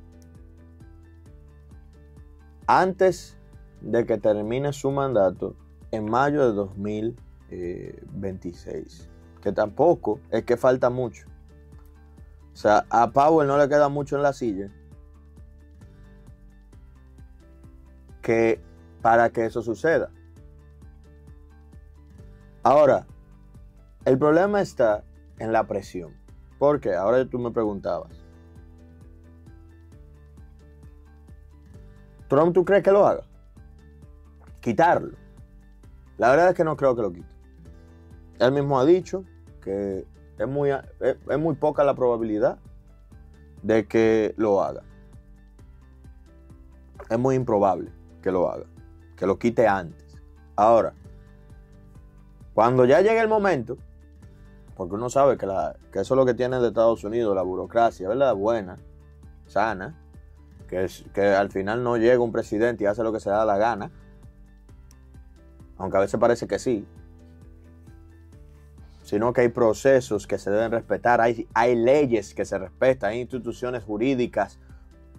A: antes de que termine su mandato en mayo de 2026. Que tampoco es que falta mucho. O sea, a Powell no le queda mucho en la silla para que eso suceda. Ahora, el problema está en la presión. Porque ahora tú me preguntabas, ¿Trump tú crees que lo haga? Quitarlo. La verdad es que no creo que lo quite. Él mismo ha dicho que es muy poca la probabilidad de que lo haga. Es muy improbable que lo haga, que lo quite antes. Ahora, cuando ya llegue el momento, porque uno sabe que eso es lo que tiene de Estados Unidos, la burocracia, ¿verdad? Buena, sana, que al final no llega un presidente y hace lo que se da la gana, aunque a veces parece que sí, sino que hay procesos que se deben respetar, hay leyes que se respetan, hay instituciones jurídicas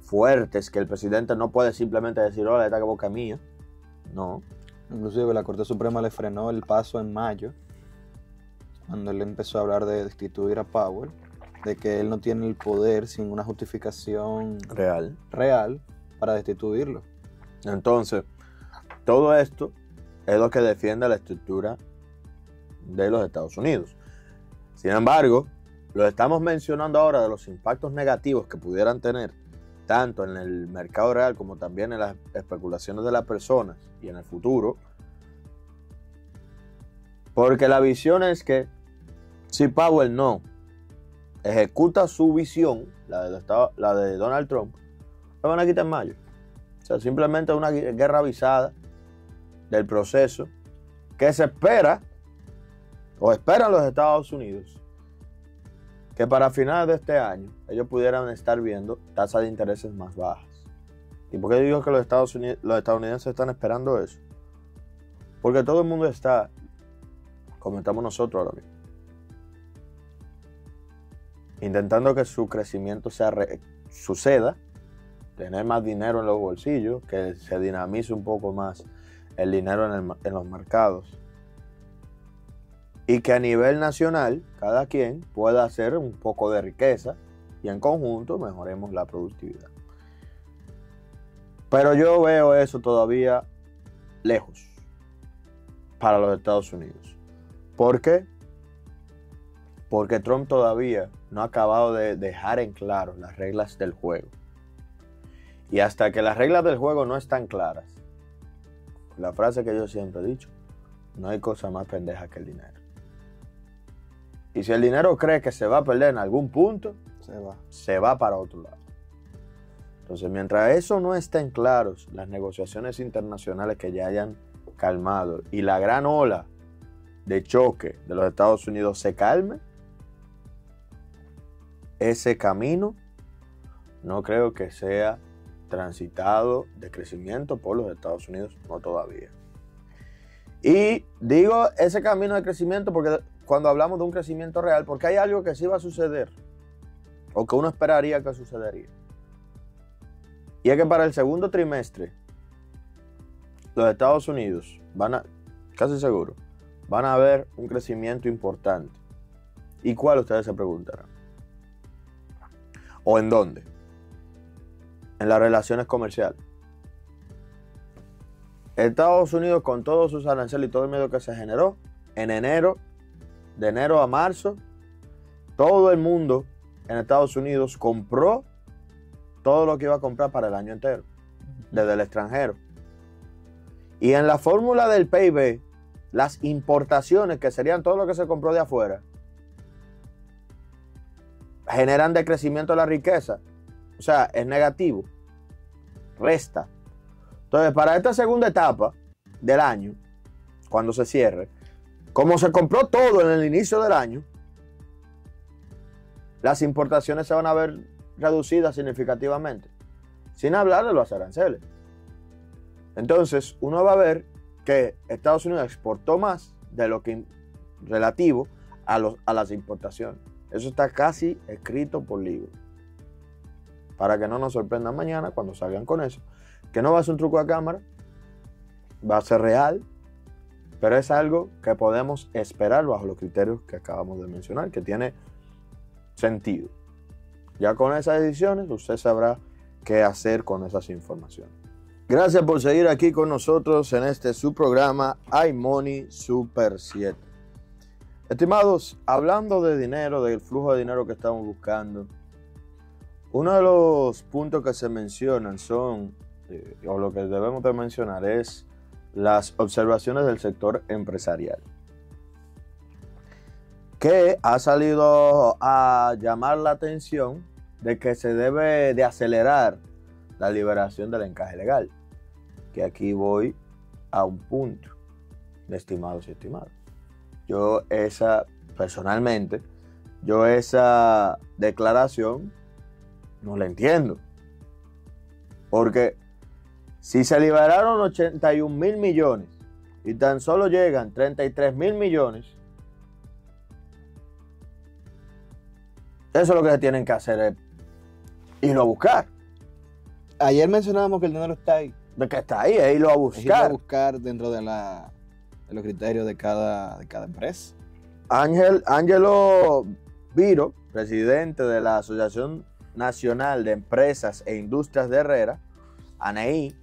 A: fuertes que el presidente no puede simplemente decir, hola, esta boca es mía. No.
B: Inclusive la Corte Suprema le frenó el paso en mayo, cuando él empezó a hablar de destituir a Powell, de que él no tiene el poder sin una justificación real para destituirlo.
A: Entonces, todo esto es lo que defiende la estructura de los Estados Unidos. Sin embargo, lo estamos mencionando ahora de los impactos negativos que pudieran tener tanto en el mercado real como también en las especulaciones de las personas y en el futuro, porque la visión es que si Powell no ejecuta su visión, la de Donald Trump, lo van a quitar en mayo. O sea, simplemente una guerra avisada del proceso que se espera o esperan los Estados Unidos, que para finales de este año ellos pudieran estar viendo tasas de intereses más bajas. ¿Y por qué digo que los estadounidenses están esperando eso? Porque todo el mundo está, como estamos nosotros ahora mismo, intentando que su crecimiento suceda, tener más dinero en los bolsillos, que se dinamice un poco más el dinero en los mercados, y que a nivel nacional cada quien pueda hacer un poco de riqueza y en conjunto mejoremos la productividad. Pero yo veo eso todavía lejos para los Estados Unidos. ¿Por qué? Porque Trump todavía no ha acabado de dejar en claro las reglas del juego. Y hasta que las reglas del juego no están claras, la frase que yo siempre he dicho, no hay cosa más pendeja que el dinero. Y si el dinero cree que se va a perder en algún punto, se va para otro lado. Entonces, mientras eso no estén claros, las negociaciones internacionales que ya hayan calmado y la gran ola de choque de los Estados Unidos se calme, ese camino no creo que sea transitado de crecimiento por los Estados Unidos, no todavía. Y digo ese camino de crecimiento porque cuando hablamos de un crecimiento real, porque hay algo que sí va a suceder, o que uno esperaría que sucedería. Y es que para el segundo trimestre, los Estados Unidos casi seguro, van a ver un crecimiento importante. ¿Y cuál? Ustedes se preguntarán. ¿O en dónde? En las relaciones comerciales. Estados Unidos, con todos sus aranceles y todo el miedo que se generó, en enero, de enero a marzo, todo el mundo en Estados Unidos compró todo lo que iba a comprar para el año entero, desde el extranjero. Y en la fórmula del PIB, las importaciones, que serían todo lo que se compró de afuera, generan decrecimiento de la riqueza. O sea, es negativo. Resta. Entonces, para esta segunda etapa del año, cuando se cierre, como se compró todo en el inicio del año, las importaciones se van a ver reducidas significativamente, sin hablar de los aranceles. Entonces, uno va a ver que Estados Unidos exportó más de lo que relativo a las importaciones. Eso está casi escrito por libro. Para que no nos sorprendan mañana cuando salgan con eso. Que no va a ser un truco de cámara, va a ser real, pero es algo que podemos esperar bajo los criterios que acabamos de mencionar, que tiene sentido. Ya con esas decisiones, usted sabrá qué hacer con esas informaciones. Gracias por seguir aquí con nosotros en este su programa iMoney Super 7. Estimados, hablando de dinero, del flujo de dinero que estamos buscando, uno de los puntos que se mencionan son, o lo que debemos de mencionar es las observaciones del sector empresarial, que ha salido a llamar la atención de que se debe de acelerar la liberación del encaje legal. Que aquí voy a un punto, estimados y estimadas. Personalmente, esa declaración no la entiendo. Porque si se liberaron 81,000 millones y tan solo llegan 33,000 millones, eso es lo que se tienen que hacer, es irlo a buscar.
B: Ayer mencionábamos que el dinero está ahí.
A: De que está ahí, es irlo a buscar.
B: Es irlo a buscar dentro de los criterios de cada empresa.
A: Ángelo Viro, presidente de la Asociación Nacional de Empresas e Industrias de Herrera, ANEI,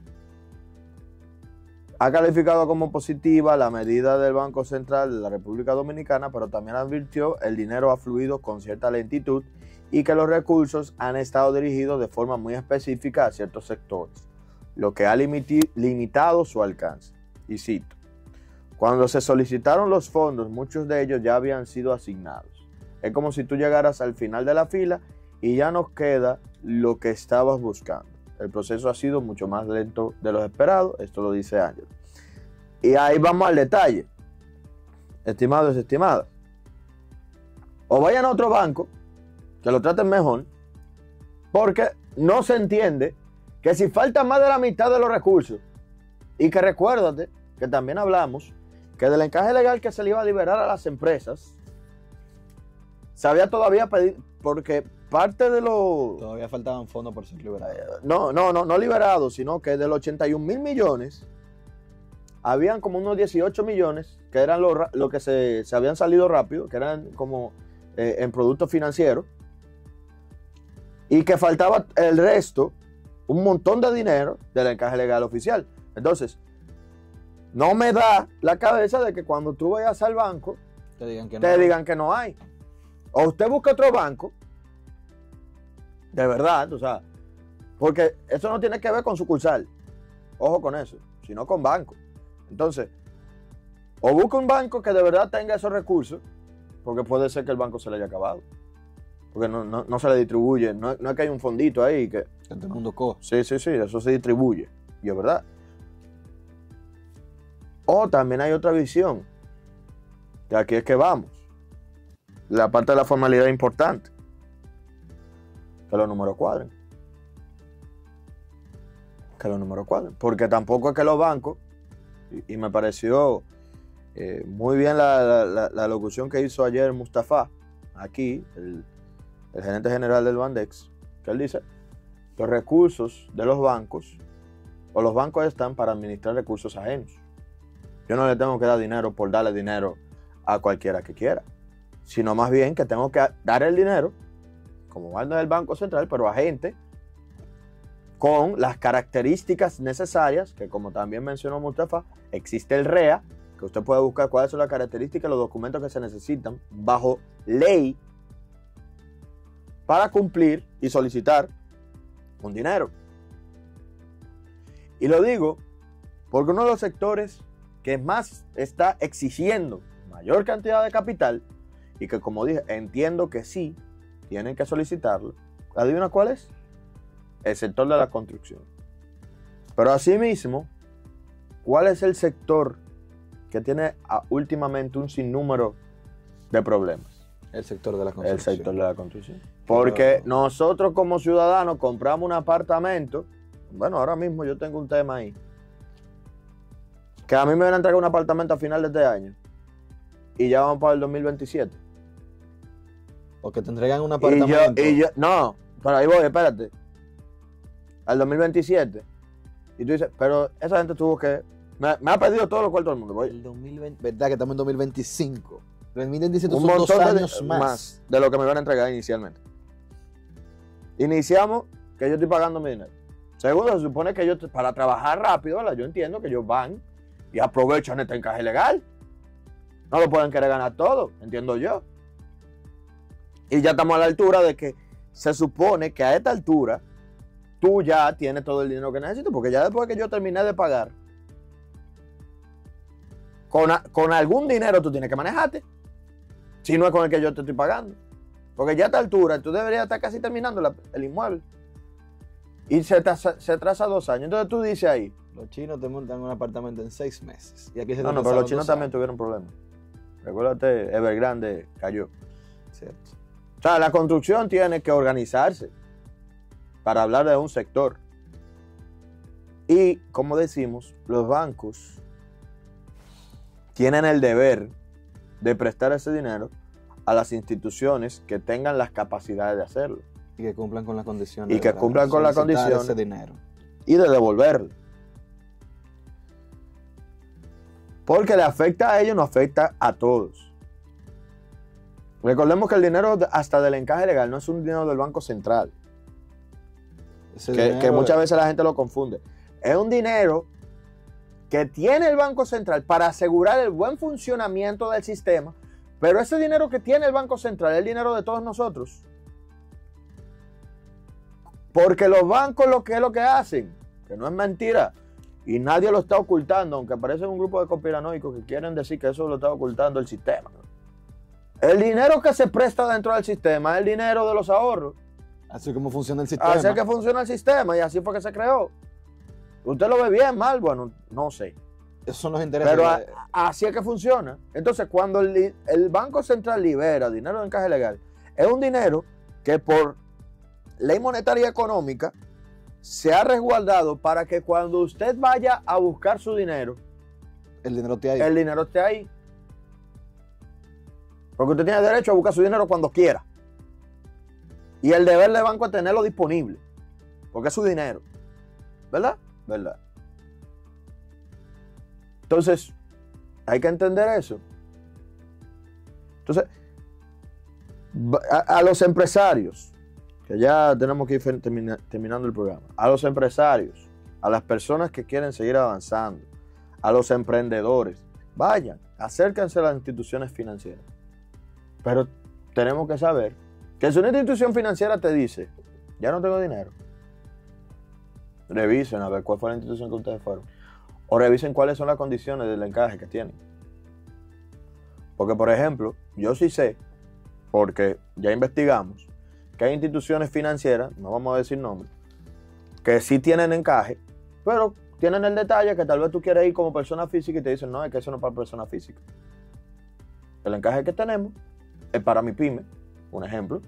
A: ha calificado como positiva la medida del Banco Central de la República Dominicana, pero también advirtió el dinero ha fluido con cierta lentitud y que los recursos han estado dirigidos de forma muy específica a ciertos sectores, lo que ha limitado su alcance. Y cito: cuando se solicitaron los fondos, muchos de ellos ya habían sido asignados. Es como si tú llegaras al final de la fila y ya nos queda lo que estabas buscando. El proceso ha sido mucho más lento de lo esperado, esto lo dice Ángel. Y ahí vamos al detalle. estimado, desestimada. O vayan a otro banco, que lo traten mejor, porque no se entiende que si falta más de la mitad de los recursos, y que recuérdate que también hablamos que del encaje legal que se le iba a liberar a las empresas, se había todavía pedido, porque parte de los...
B: Todavía faltaban fondos por ser liberados.
A: No liberados, sino que de los 81.000 millones, habían como unos 18 millones que eran lo que se habían salido rápido, que eran como en productos financieros, y que faltaba el resto, un montón de dinero del encaje legal oficial. Entonces, no me da la cabeza de que cuando tú vayas al banco,
B: te digan que
A: no hay. O usted busca otro banco, de verdad, o sea, porque eso no tiene que ver con sucursal, ojo con eso, sino con banco. Entonces, o busca un banco que de verdad tenga esos recursos, porque puede ser que el banco se le haya acabado, porque no se le distribuye, no es que hay un fondito ahí que
B: todo el mundo coge.
A: Sí, eso se distribuye, y es verdad. O también hay otra visión, de aquí es que vamos. La parte de la formalidad es importante, que los números cuadren. Porque tampoco es que los bancos, y me pareció muy bien la locución que hizo ayer Mustafa, aquí, el gerente general del Bandex, que él dice, los recursos de los bancos, o los bancos están para administrar recursos ajenos. Yo no le tengo que dar dinero por darle dinero a cualquiera que quiera, sino más bien que tengo que dar el dinero, como manda el Banco Central, pero a gente con las características necesarias, que como también mencionó Mustafa, existe el REA, que usted puede buscar cuáles son las características, los documentos que se necesitan bajo ley para cumplir y solicitar un dinero. Y lo digo porque uno de los sectores que más está exigiendo mayor cantidad de capital, y que como dije, entiendo que sí, tienen que solicitarlo. ¿Adivina cuál es? El sector de la construcción. Pero asimismo, ¿cuál es el sector que tiene últimamente un sinnúmero de problemas?
B: El sector de la construcción.
A: El sector de la construcción. Porque nosotros como ciudadanos compramos un apartamento. Bueno, ahora mismo yo tengo un tema ahí. Que a mí me van a entregar un apartamento a final de este año. Y ya vamos para el 2027.
B: O que te entregan un apartamento.
A: No, pero ahí voy, espérate. Al 2027. Y tú dices, pero esa gente tuvo que... Me ha pedido todo lo cual todo el mundo. Voy.
B: El 2020, ¿verdad que estamos en 2025? El 2027
A: un
B: son
A: montón
B: 2 años más
A: de lo que me van a entregar inicialmente. Iniciamos que yo estoy pagando mi dinero. Segundo, se supone que yo, para trabajar rápido, ¿verdad? Yo entiendo que ellos van y aprovechan este encaje legal. No lo pueden querer ganar todo, entiendo yo. Y ya estamos a la altura de que se supone que a esta altura tú ya tienes todo el dinero que necesitas, porque ya después que yo terminé de pagar, con algún dinero tú tienes que manejarte, si no es con el que yo te estoy pagando. Porque ya a esta altura tú deberías estar casi terminando el inmueble. Y se atrasa 2 años. Entonces tú dices ahí.
B: Los chinos te montan un apartamento en 6 meses. Y aquí se
A: no, pero los chinos también tuvieron problemas. Recuérdate, Evergrande cayó.
B: Cierto.
A: O sea, la construcción tiene que organizarse para hablar de un sector. Y, como decimos, los bancos tienen el deber de prestar ese dinero a las instituciones que tengan las capacidades de hacerlo.
B: Y que cumplan con las condiciones.
A: Y que cumplan con las condiciones.
B: Ese dinero.
A: Y de devolverlo. Porque le afecta a ellos, no afecta a todos. Recordemos que el dinero hasta del encaje legal no es un dinero del Banco Central. Que muchas veces la gente lo confunde. Es un dinero que tiene el Banco Central para asegurar el buen funcionamiento del sistema, pero ese dinero que tiene el Banco Central es el dinero de todos nosotros. Porque los bancos lo que hacen, que no es mentira, y nadie lo está ocultando, aunque parecen un grupo de conspiranoicos que quieren decir que eso lo está ocultando el sistema. El dinero que se presta dentro del sistema es el dinero de los ahorros.
B: Así como funciona el sistema.
A: Así es que funciona el sistema y así fue que se creó. Usted lo ve bien, mal, bueno, no sé.
B: Esos son los intereses.
A: Pero así es que funciona. Entonces, cuando el Banco Central libera dinero de encaje legal, es un dinero que por ley monetaria económica se ha resguardado para que cuando usted vaya a buscar su dinero,
B: el dinero esté ahí.
A: el dinero esté ahí. Porque usted tiene derecho a buscar su dinero cuando quiera. Y el deber del banco es tenerlo disponible. Porque es su dinero. ¿Verdad? ¿Verdad? Entonces, hay que entender eso. Entonces, a los empresarios, que ya tenemos que ir terminando el programa, a los empresarios, a las personas que quieren seguir avanzando, a los emprendedores, vayan, acérquense a las instituciones financieras. Pero tenemos que saber que si una institución financiera te dice, ya no tengo dinero, revisen a ver cuál fue la institución que ustedes fueron. O revisen cuáles son las condiciones del encaje que tienen. Porque, por ejemplo, yo sí sé, porque ya investigamos, que hay instituciones financieras, no vamos a decir nombres, que sí tienen encaje, pero tienen el detalle que tal vez tú quieres ir como persona física y te dicen, no, es que eso no es para persona física. El encaje que tenemos es para mi pyme, un ejemplo,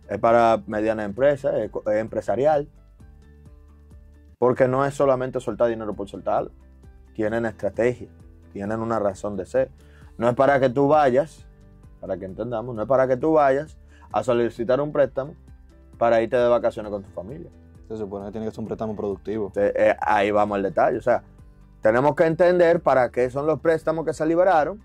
A: es para mediana empresa, es empresarial, porque no es solamente soltar dinero por soltarlo. Tienen estrategia, tienen una razón de ser. No es para que tú vayas, para que entendamos, no es para que tú vayas a solicitar un préstamo para irte de vacaciones con tu familia.
B: Se supone que tiene que ser un préstamo productivo.
A: Ahí vamos al detalle. O sea, tenemos que entender para qué son los préstamos que se liberaron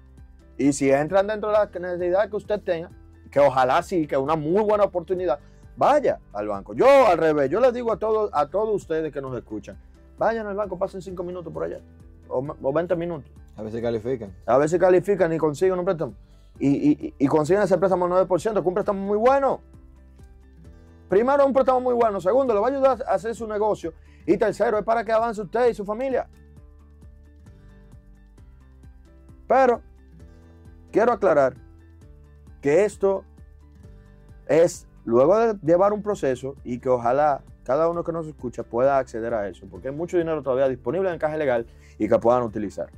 A: y si entran dentro de la necesidad que usted tenga, que ojalá sí, que es una muy buena oportunidad, vaya al banco. Yo al revés, yo les digo a todos ustedes que nos escuchan, vayan al banco, pasen 5 minutos por allá. O 20 minutos.
B: A ver si califican.
A: A ver si califican y consiguen un préstamo. Y consiguen ese préstamo al 9%, que es un préstamo muy bueno. Primero, es un préstamo muy bueno. Segundo, le va a ayudar a hacer su negocio. Y tercero, es para que avance usted y su familia. Pero, quiero aclarar que esto es luego de llevar un proceso y que ojalá cada uno que nos escucha pueda acceder a eso, porque hay mucho dinero todavía disponible en encaje legal y que puedan utilizar.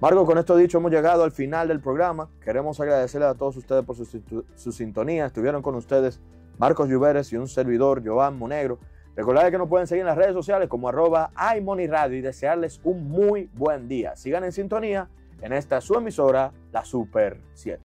A: Marco, con esto dicho, hemos llegado al final del programa. Queremos agradecerles a todos ustedes por su sintonía. Estuvieron con ustedes Marcos Lluveres y un servidor, Joan Monegro. Recordarles que nos pueden seguir en las redes sociales como @iMoneyRadio y desearles un muy buen día. Sigan en sintonía en esta su emisora, la Super 7.